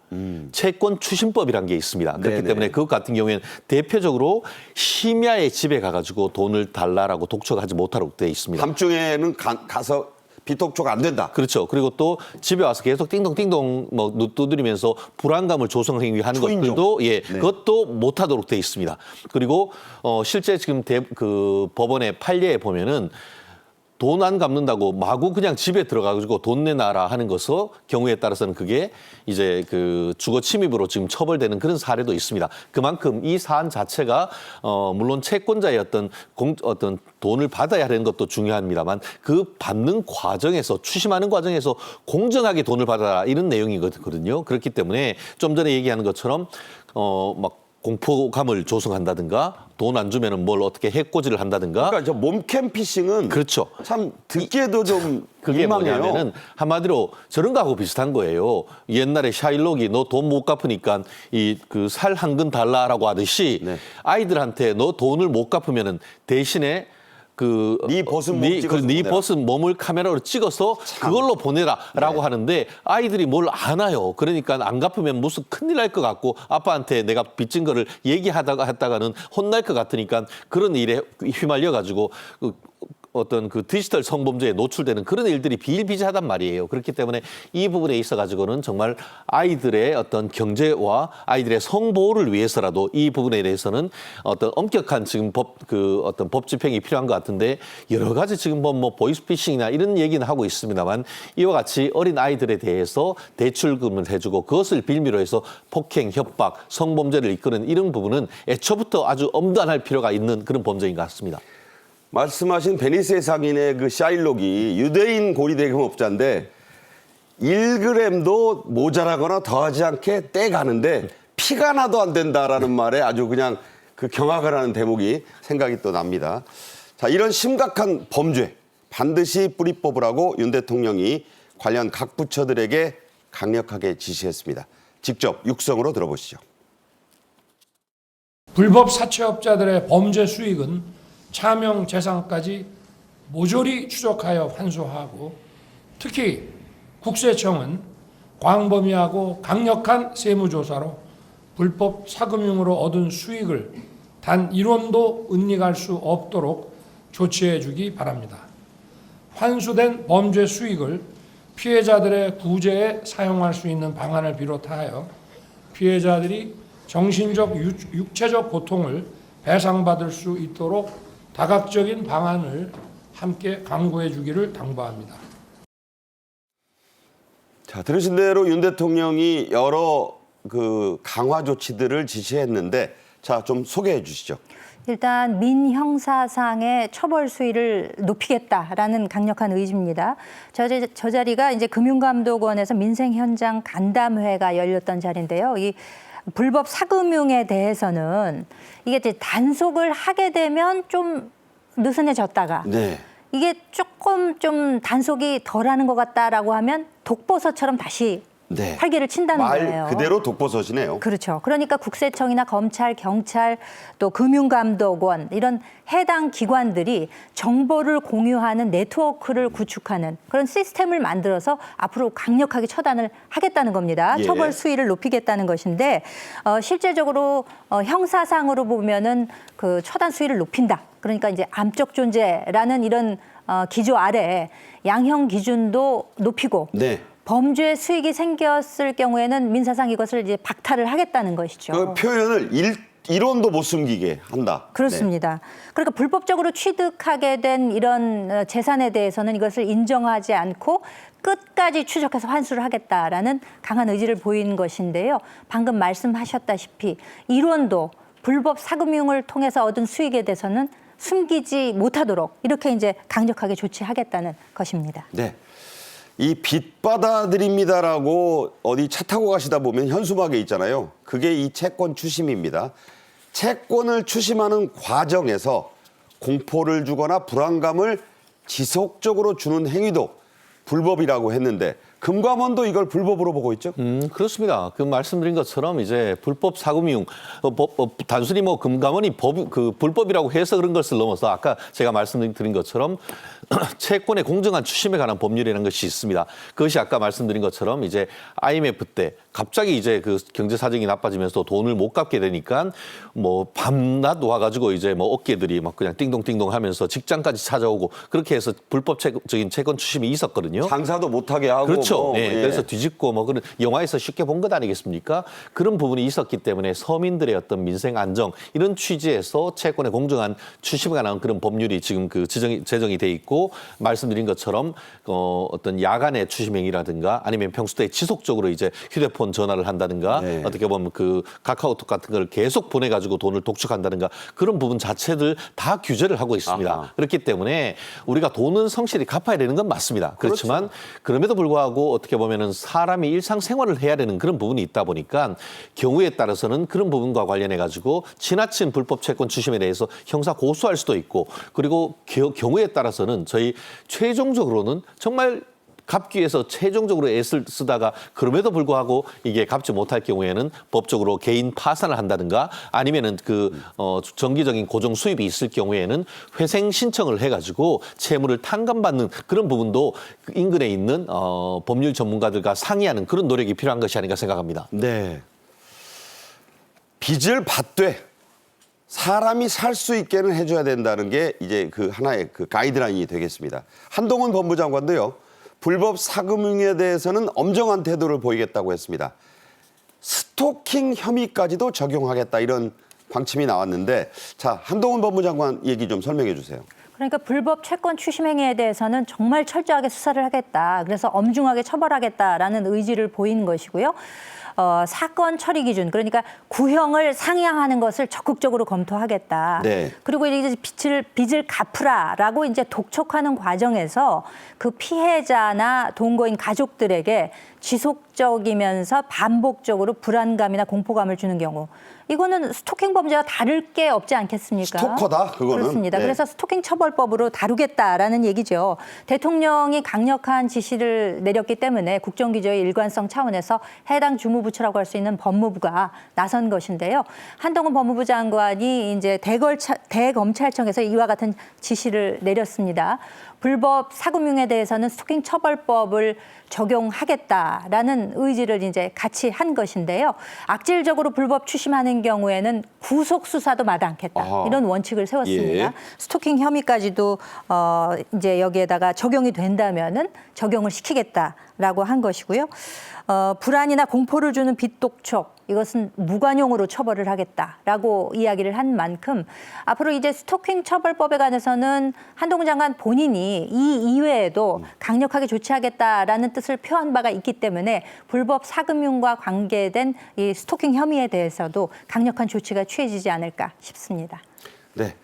채권 추심법이라는 게 있습니다. 그렇기 네네. 때문에 그것 같은 경우에는 대표적으로 심야에 집에 가가지고 돈을 달라라고 독촉하지 못하도록 되어 있습니다. 밤중에는 가서 빚 독촉 안 된다. 그렇죠. 그리고 또 집에 와서 계속 띵동띵동 뭐 두드리면서 불안감을 조성하는 초인종. 것들도 네. 예, 그것도 못하도록 돼 있습니다. 그리고 실제 지금 그 법원의 판례에 보면은 돈 안 갚는다고 마구 그냥 집에 들어가가지고 돈 내놔라 하는 것은 경우에 따라서는 그게 이제 그 주거 침입으로 지금 처벌되는 그런 사례도 있습니다. 그만큼 이 사안 자체가 물론 채권자의 어떤 돈을 받아야 하는 것도 중요합니다만 그 받는 과정에서 추심하는 과정에서 공정하게 돈을 받아라 이런 내용이거든요. 그렇기 때문에 좀 전에 얘기하는 것처럼 막 공포감을 조성한다든가 돈 안 주면은 뭘 어떻게 해코지를 한다든가 그러니까 저 몸캠 피싱은 그렇죠. 참 듣기에도 좀 그게 민망해요. 뭐냐면은 한마디로 저런 거하고 비슷한 거예요. 옛날에 샤일록이 너 돈 못 갚으니까 이 그 살 한 근 달라라고 하듯이 네. 아이들한테 너 돈을 못 갚으면은 대신에 네 벗은 몸 찍어서 네 보내라. 벗은 몸을 카메라로 찍어서 그걸로 보내라라고 네. 하는데 아이들이 뭘 아나요? 그러니까 안 갚으면 무슨 큰일 날 것 같고 아빠한테 내가 빚진 거를 얘기하다가 했다가는 혼날 것 같으니까 그런 일에 휘말려 가지고 어떤 그 디지털 성범죄에 노출되는 그런 일들이 비일비재하단 말이에요. 그렇기 때문에 이 부분에 있어 가지고는 정말 아이들의 어떤 경제와 아이들의 성보호를 위해서라도 이 부분에 대해서는 어떤 엄격한 지금 어떤 법 집행이 필요한 것 같은데 여러 가지 지금 뭐 보이스피싱이나 이런 얘기는 하고 있습니다만 이와 같이 어린 아이들에 대해서 대출금을 해주고 그것을 빌미로 해서 폭행, 협박, 성범죄를 이끄는 이런 부분은 애초부터 아주 엄단할 필요가 있는 그런 범죄인 것 같습니다. 말씀하신 베니스의 상인의 그 샤일록이 유대인 고리대금업자인데 1g도 모자라거나 더하지 않게 떼가는데 피가 나도 안 된다라는 말에 아주 그냥 그 경악을 하는 대목이 생각이 또 납니다. 자, 이런 심각한 범죄 반드시 뿌리 뽑으라고 윤 대통령이 관련 각 부처들에게 강력하게 지시했습니다. 직접 육성으로 들어보시죠. 불법 사채업자들의 범죄 수익은 차명 재산까지 모조리 추적하여 환수하고 특히 국세청은 광범위하고 강력한 세무조사로 불법 사금융으로 얻은 수익을 단 1원도 은닉할 수 없도록 조치해 주기 바랍니다. 환수된 범죄 수익을 피해자들의 구제에 사용할 수 있는 방안을 비롯하여 피해자들이 정신적, 육체적 고통을 배상받을 수 있도록 다각적인 방안을 함께 강구해 주기를 당부합니다. 자, 들으신 대로 윤 대통령이 여러 그 강화 조치들을 지시했는데 자, 좀 소개해 주시죠. 일단 민형사상의 처벌 수위를 높이겠다라는 강력한 의지입니다. 저 자리가 이제 금융감독원에서 민생현장 간담회가 열렸던 자리인데요. 이 불법 사금융에 대해서는 이게 이제 단속을 하게 되면 좀 느슨해졌다가 네. 이게 조금 좀 단속이 덜하는 것 같다라고 하면 독버섯처럼 다시 네. 활기를 친다는 말 거예요. 그대로 독버섯이네요. 그렇죠. 그러니까 국세청이나 검찰, 경찰, 또 금융감독원 이런 해당 기관들이 정보를 공유하는 네트워크를 구축하는 그런 시스템을 만들어서 앞으로 강력하게 처단을 하겠다는 겁니다. 예. 처벌 수위를 높이겠다는 것인데 실제적으로 형사상으로 보면은 그 처단 수위를 높인다. 그러니까 이제 암적 존재라는 이런 기조 아래 양형 기준도 높이고 네. 범죄 수익이 생겼을 경우에는 민사상 이것을 이제 박탈을 하겠다는 것이죠. 그 표현을 1원도 못 숨기게 한다. 그렇습니다. 그러니까 불법적으로 취득하게 된 이런 재산에 대해서는 이것을 인정하지 않고 끝까지 추적해서 환수를 하겠다라는 강한 의지를 보인 것인데요. 방금 말씀하셨다시피 1원도 불법 사금융을 통해서 얻은 수익에 대해서는 숨기지 못하도록 이렇게 이제 강력하게 조치하겠다는 것입니다. 네. 이 빚받아드립니다라고 어디 차 타고 가시다 보면 현수막에 있잖아요. 그게 이 채권 추심입니다. 채권을 추심하는 과정에서 공포를 주거나 불안감을 지속적으로 주는 행위도 불법이라고 했는데 금감원도 이걸 불법으로 보고 있죠? 그렇습니다. 그 말씀드린 것처럼 이제 불법 사금융, 단순히 뭐 금감원이 불법이라고 해서 그런 것을 넘어서 아까 제가 말씀드린 것처럼 채권의 공정한 추심에 관한 법률이라는 것이 있습니다. 그것이 아까 말씀드린 것처럼 이제 IMF 때 갑자기 이제 그 경제 사정이 나빠지면서 돈을 못 갚게 되니까 뭐 밤낮 와가지고 이제 뭐 업계들이 막 그냥 띵동띵동 하면서 직장까지 찾아오고 그렇게 해서 불법적인 채권 추심이 있었거든요. 장사도 못하게 하고. 그렇죠. 뭐, 네, 예. 그래서 뒤집고 뭐 그런 영화에서 쉽게 본 것 아니겠습니까? 그런 부분이 있었기 때문에 서민들의 어떤 민생 안정 이런 취지에서 채권의 공정한 추심에 관한 그런 법률이 지금 그 제정이 돼 있고 말씀드린 것처럼 어떤 야간의 추심 행위라든가 아니면 평소에 지속적으로 이제 휴대폰 전화를 한다든가 네. 어떻게 보면 그 카카오톡 같은 걸 계속 보내가지고 돈을 독촉한다든가 그런 부분 자체들 다 규제를 하고 있습니다. 아하. 그렇기 때문에 우리가 돈은 성실히 갚아야 되는 건 맞습니다. 그렇지만 그럼에도 불구하고 어떻게 보면은 사람이 일상생활을 해야 되는 그런 부분이 있다 보니까 경우에 따라서는 그런 부분과 관련해 가지고 지나친 불법 채권 추심에 대해서 형사 고소할 수도 있고 그리고 경우에 따라서는 저희 최종적으로는 정말 갚기 위해서 최종적으로 애를 쓰다가 그럼에도 불구하고 이게 갚지 못할 경우에는 법적으로 개인 파산을 한다든가 아니면은 정기적인 고정 수입이 있을 경우에는 회생 신청을 해가지고 채무를 탕감받는 그런 부분도 인근에 있는 법률 전문가들과 상의하는 그런 노력이 필요한 것이 아닌가 생각합니다. 네. 빚을 받되 사람이 살 수 있게는 해줘야 된다는 게 이제 그 하나의 그 가이드라인이 되겠습니다. 한동훈 법무장관도요, 불법 사금융에 대해서는 엄정한 태도를 보이겠다고 했습니다. 스토킹 혐의까지도 적용하겠다 이런 방침이 나왔는데, 자, 한동훈 법무장관 얘기 좀 설명해 주세요. 그러니까 불법 채권 추심 행위에 대해서는 정말 철저하게 수사를 하겠다. 그래서 엄중하게 처벌하겠다라는 의지를 보이는 것이고요. 사건 처리 기준, 그러니까 구형을 상향하는 것을 적극적으로 검토하겠다. 네. 그리고 이제 빚을 갚으라라고 이제 독촉하는 과정에서 그 피해자나 동거인 가족들에게 지속적이면서 반복적으로 불안감이나 공포감을 주는 경우, 이거는 스토킹 범죄와 다를 게 없지 않겠습니까? 스토커다, 그거는. 그렇습니다. 네. 그래서 스토킹 처벌법으로 다루겠다라는 얘기죠. 대통령이 강력한 지시를 내렸기 때문에 국정기조의 일관성 차원에서 해당 주무부처라고 할 수 있는 법무부가 나선 것인데요. 한동훈 법무부 장관이 이제 대검찰청에서 이와 같은 지시를 내렸습니다. 불법 사금융에 대해서는 스토킹 처벌법을 적용하겠다라는 의지를 이제 같이 한 것인데요. 악질적으로 불법 추심하는 경우에는 구속 수사도 마다 않겠다. 아하. 이런 원칙을 세웠습니다. 예. 스토킹 혐의까지도 이제 여기에다가 적용이 된다면은 적용을 시키겠다라고 한 것이고요. 불안이나 공포를 주는 빚독촉, 이것은 무관용으로 처벌을 하겠다라고 이야기를 한 만큼 앞으로 이제 스토킹 처벌법에 관해서는 한동훈 장관 본인이 이 이외에도 강력하게 조치하겠다라는 뜻을 표한 바가 있기 때문에 불법 사금융과 관계된 이 스토킹 혐의에 대해서도 강력한 조치가 취해지지 않을까 싶습니다. 네.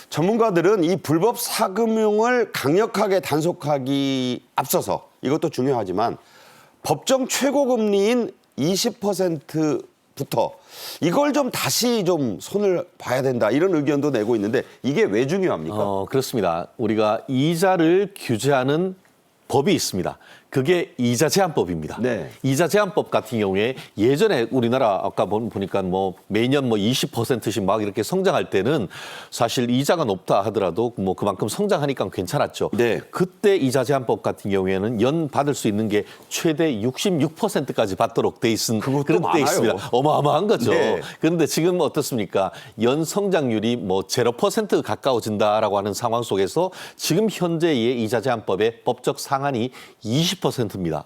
전문가들은 이 불법 사금융을 강력하게 단속하기 앞서서, 이것도 중요하지만 법정 최고금리인 20%부터 이걸 좀 다시 좀 손을 봐야 된다, 이런 의견도 내고 있는데, 이게 왜 중요합니까? 그렇습니다. 우리가 이자를 규제하는 법이 있습니다. 그게 이자 제한법입니다. 네. 이자 제한법 같은 경우에 예전에 우리나라 아까 보니까 뭐 매년 뭐 20%씩 막 이렇게 성장할 때는 사실 이자가 높다 하더라도 뭐 그만큼 성장하니까 괜찮았죠. 네. 그때 이자 제한법 같은 경우에는 연 받을 수 있는 게 최대 66%까지 받도록 돼 있은 그것도 그런 데 많아요. 있습니다. 어마어마한 거죠. 네. 그런데 지금 어떻습니까? 연 성장률이 뭐 0% 가까워진다라고 하는 상황 속에서 지금 현재의 이자 제한법의 법적 상한이 20%입니다.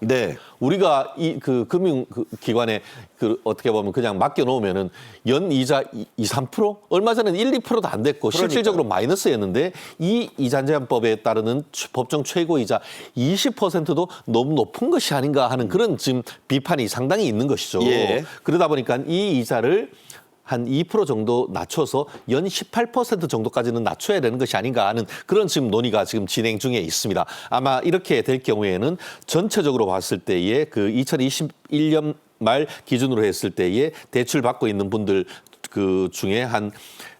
네. 우리가 이 그 금융 기관에 그 어떻게 보면 그냥 맡겨 놓으면은 연 이자 2~3%? 얼마 전에는 1~2%도 안 됐고 그러니까요. 실질적으로 마이너스였는데 이 이자 제한법에 따르는 법정 최고 이자 20%도 너무 높은 것이 아닌가 하는 그런 지금 비판이 상당히 있는 것이죠. 예. 그러다 보니까 이 이자를 한 2% 정도 낮춰서 연 18% 정도까지는 낮춰야 되는 것이 아닌가 하는 그런 지금 논의가 지금 진행 중에 있습니다. 아마 이렇게 될 경우에는 전체적으로 봤을 때에 그 2021년 말 기준으로 했을 때에 대출 받고 있는 분들 그 중에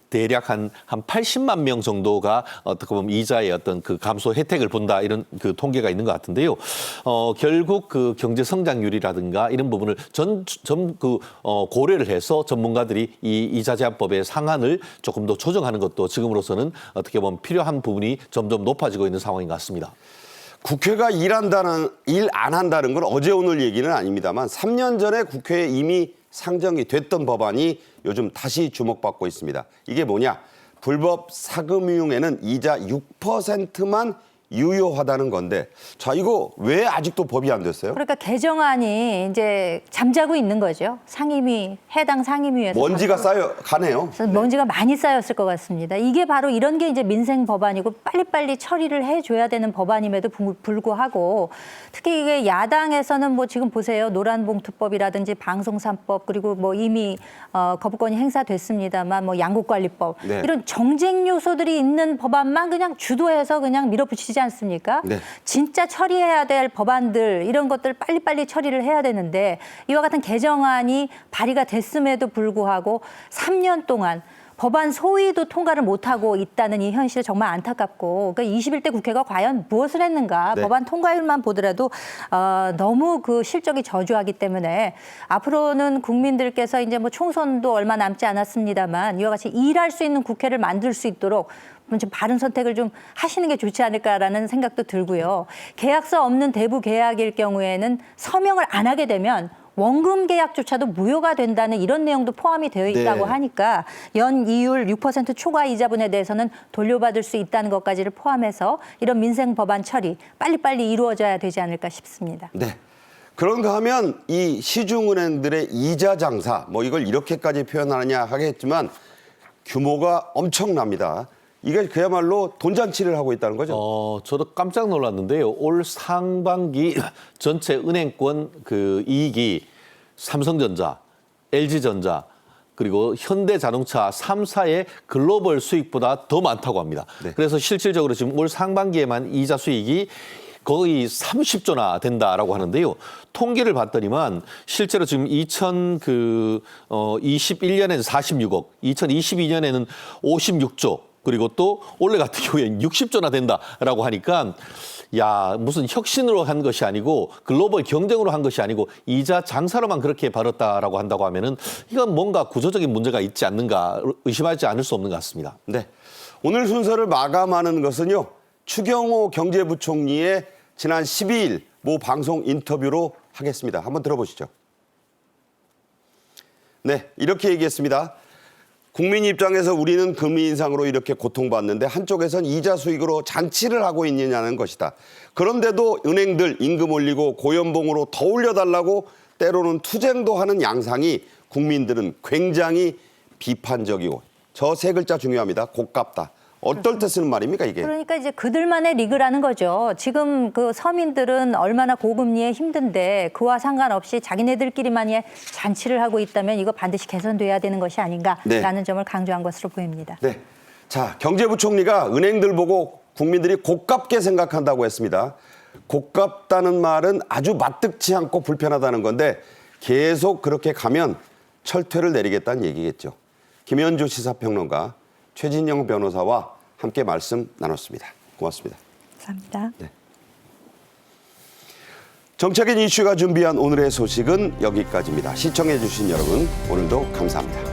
대략 한 80만 명 정도가 어떻게 보면 이자의 어떤 그 감소 혜택을 본다, 이런 그 통계가 있는 것 같은데요. 결국 그 경제 성장률이라든가 이런 부분을 고려를 해서 전문가들이 이 이자 제한법의 상한을 조금 더 조정하는 것도 지금으로서는 어떻게 보면 필요한 부분이 점점 높아지고 있는 상황인 것 같습니다. 국회가 일 안 한다는 건 어제 오늘 얘기는 아닙니다만 3년 전에 국회에 이미 상정이 됐던 법안이 요즘 다시 주목받고 있습니다. 이게 뭐냐? 불법 사금융에는 이자 6%만 유효하다는 건데, 자, 이거 왜 아직도 법이 안 됐어요? 그러니까 개정안이 이제 잠자고 있는 거죠. 해당 상임위에서. 먼지가 쌓여가네요. 그래서 먼지가 많이 쌓였을 것 같습니다. 이게 바로 이런 게 이제 민생 법안이고 빨리빨리 처리를 해줘야 되는 법안임에도 불구하고, 특히 이게 야당에서는 뭐 지금 보세요. 노란봉투법이라든지 방송3법, 그리고 뭐 이미 거부권이 행사됐습니다만 뭐 양국관리법, 네. 이런 정쟁 요소들이 있는 법안만 그냥 주도해서 그냥 밀어붙이지 않습니까? 네. 진짜 처리해야 될 법안들, 이런 것들 빨리빨리 처리를 해야 되는데, 이와 같은 개정안이 발의가 됐음에도 불구하고 3년 동안 법안 소위도 통과를 못하고 있다는 이 현실, 정말 안타깝고, 그러니까 21대 국회가 과연 무엇을 했는가, 네. 법안 통과율만 보더라도 너무 그 실적이 저조하기 때문에 앞으로는 국민들께서 이제 뭐 총선도 얼마 남지 않았습니다만 이와 같이 일할 수 있는 국회를 만들 수 있도록 좀 바른 선택을 좀 하시는 게 좋지 않을까라는 생각도 들고요. 계약서 없는 대부 계약일 경우에는 서명을 안 하게 되면 원금 계약조차도 무효가 된다는 이런 내용도 포함이 되어 있다고 네. 하니까 연 이율 6% 초과 이자분에 대해서는 돌려받을 수 있다는 것까지를 포함해서 이런 민생 법안 처리 빨리빨리 이루어져야 되지 않을까 싶습니다. 네. 그런가 하면 이 시중은행들의 이자 장사, 뭐 이걸 이렇게까지 표현하느냐 하겠지만 규모가 엄청납니다. 이게 그야말로 돈잔치를 하고 있다는 거죠. 저도 깜짝 놀랐는데요. 올 상반기 전체 은행권 그 이익이 삼성전자, LG전자, 그리고 현대자동차 3사의 글로벌 수익보다 더 많다고 합니다. 네. 그래서 실질적으로 지금 올 상반기에만 이자 수익이 거의 30조나 된다라고 하는데요. 통계를 봤더니만 실제로 지금 2021년에는 46억, 2022년에는 56조, 그리고 또 올해 같은 경우에는 60조나 된다라고 하니까 야, 무슨 혁신으로 한 것이 아니고 글로벌 경쟁으로 한 것이 아니고 이자 장사로만 그렇게 벌었다라고 한다고 하면은 이건 뭔가 구조적인 문제가 있지 않는가 의심하지 않을 수 없는 것 같습니다. 네. 오늘 순서를 마감하는 것은요. 추경호 경제부총리의 지난 12일 모 방송 인터뷰로 하겠습니다. 한번 들어보시죠. 네, 이렇게 얘기했습니다. 국민 입장에서 우리는 금리 인상으로 이렇게 고통받는데 한쪽에선 이자 수익으로 잔치를 하고 있느냐는 것이다. 그런데도 은행들 임금 올리고 고연봉으로 더 올려달라고 때로는 투쟁도 하는 양상이 국민들은 굉장히 비판적이고 저 세 글자 중요합니다. 고깝다. 어떨 때 쓰는 말입니까 이게? 그러니까 이제 그들만의 리그라는 거죠. 지금 그 서민들은 얼마나 고금리에 힘든데 그와 상관없이 자기네들끼리만의 잔치를 하고 있다면 이거 반드시 개선돼야 되는 것이 아닌가라는 점을 강조한 것으로 보입니다. 네. 자, 경제부총리가 은행들 보고 국민들이 고깝게 생각한다고 했습니다. 고깝다는 말은 아주 마뜩지 않고 불편하다는 건데 계속 그렇게 가면 철퇴를 내리겠다는 얘기겠죠. 김현주 시사평론가, 최진영 변호사와 함께 말씀 나눴습니다. 고맙습니다. 감사합니다. 네. 정책인 이슈가 준비한 오늘의 소식은 여기까지입니다. 시청해 주신 여러분 오늘도 감사합니다.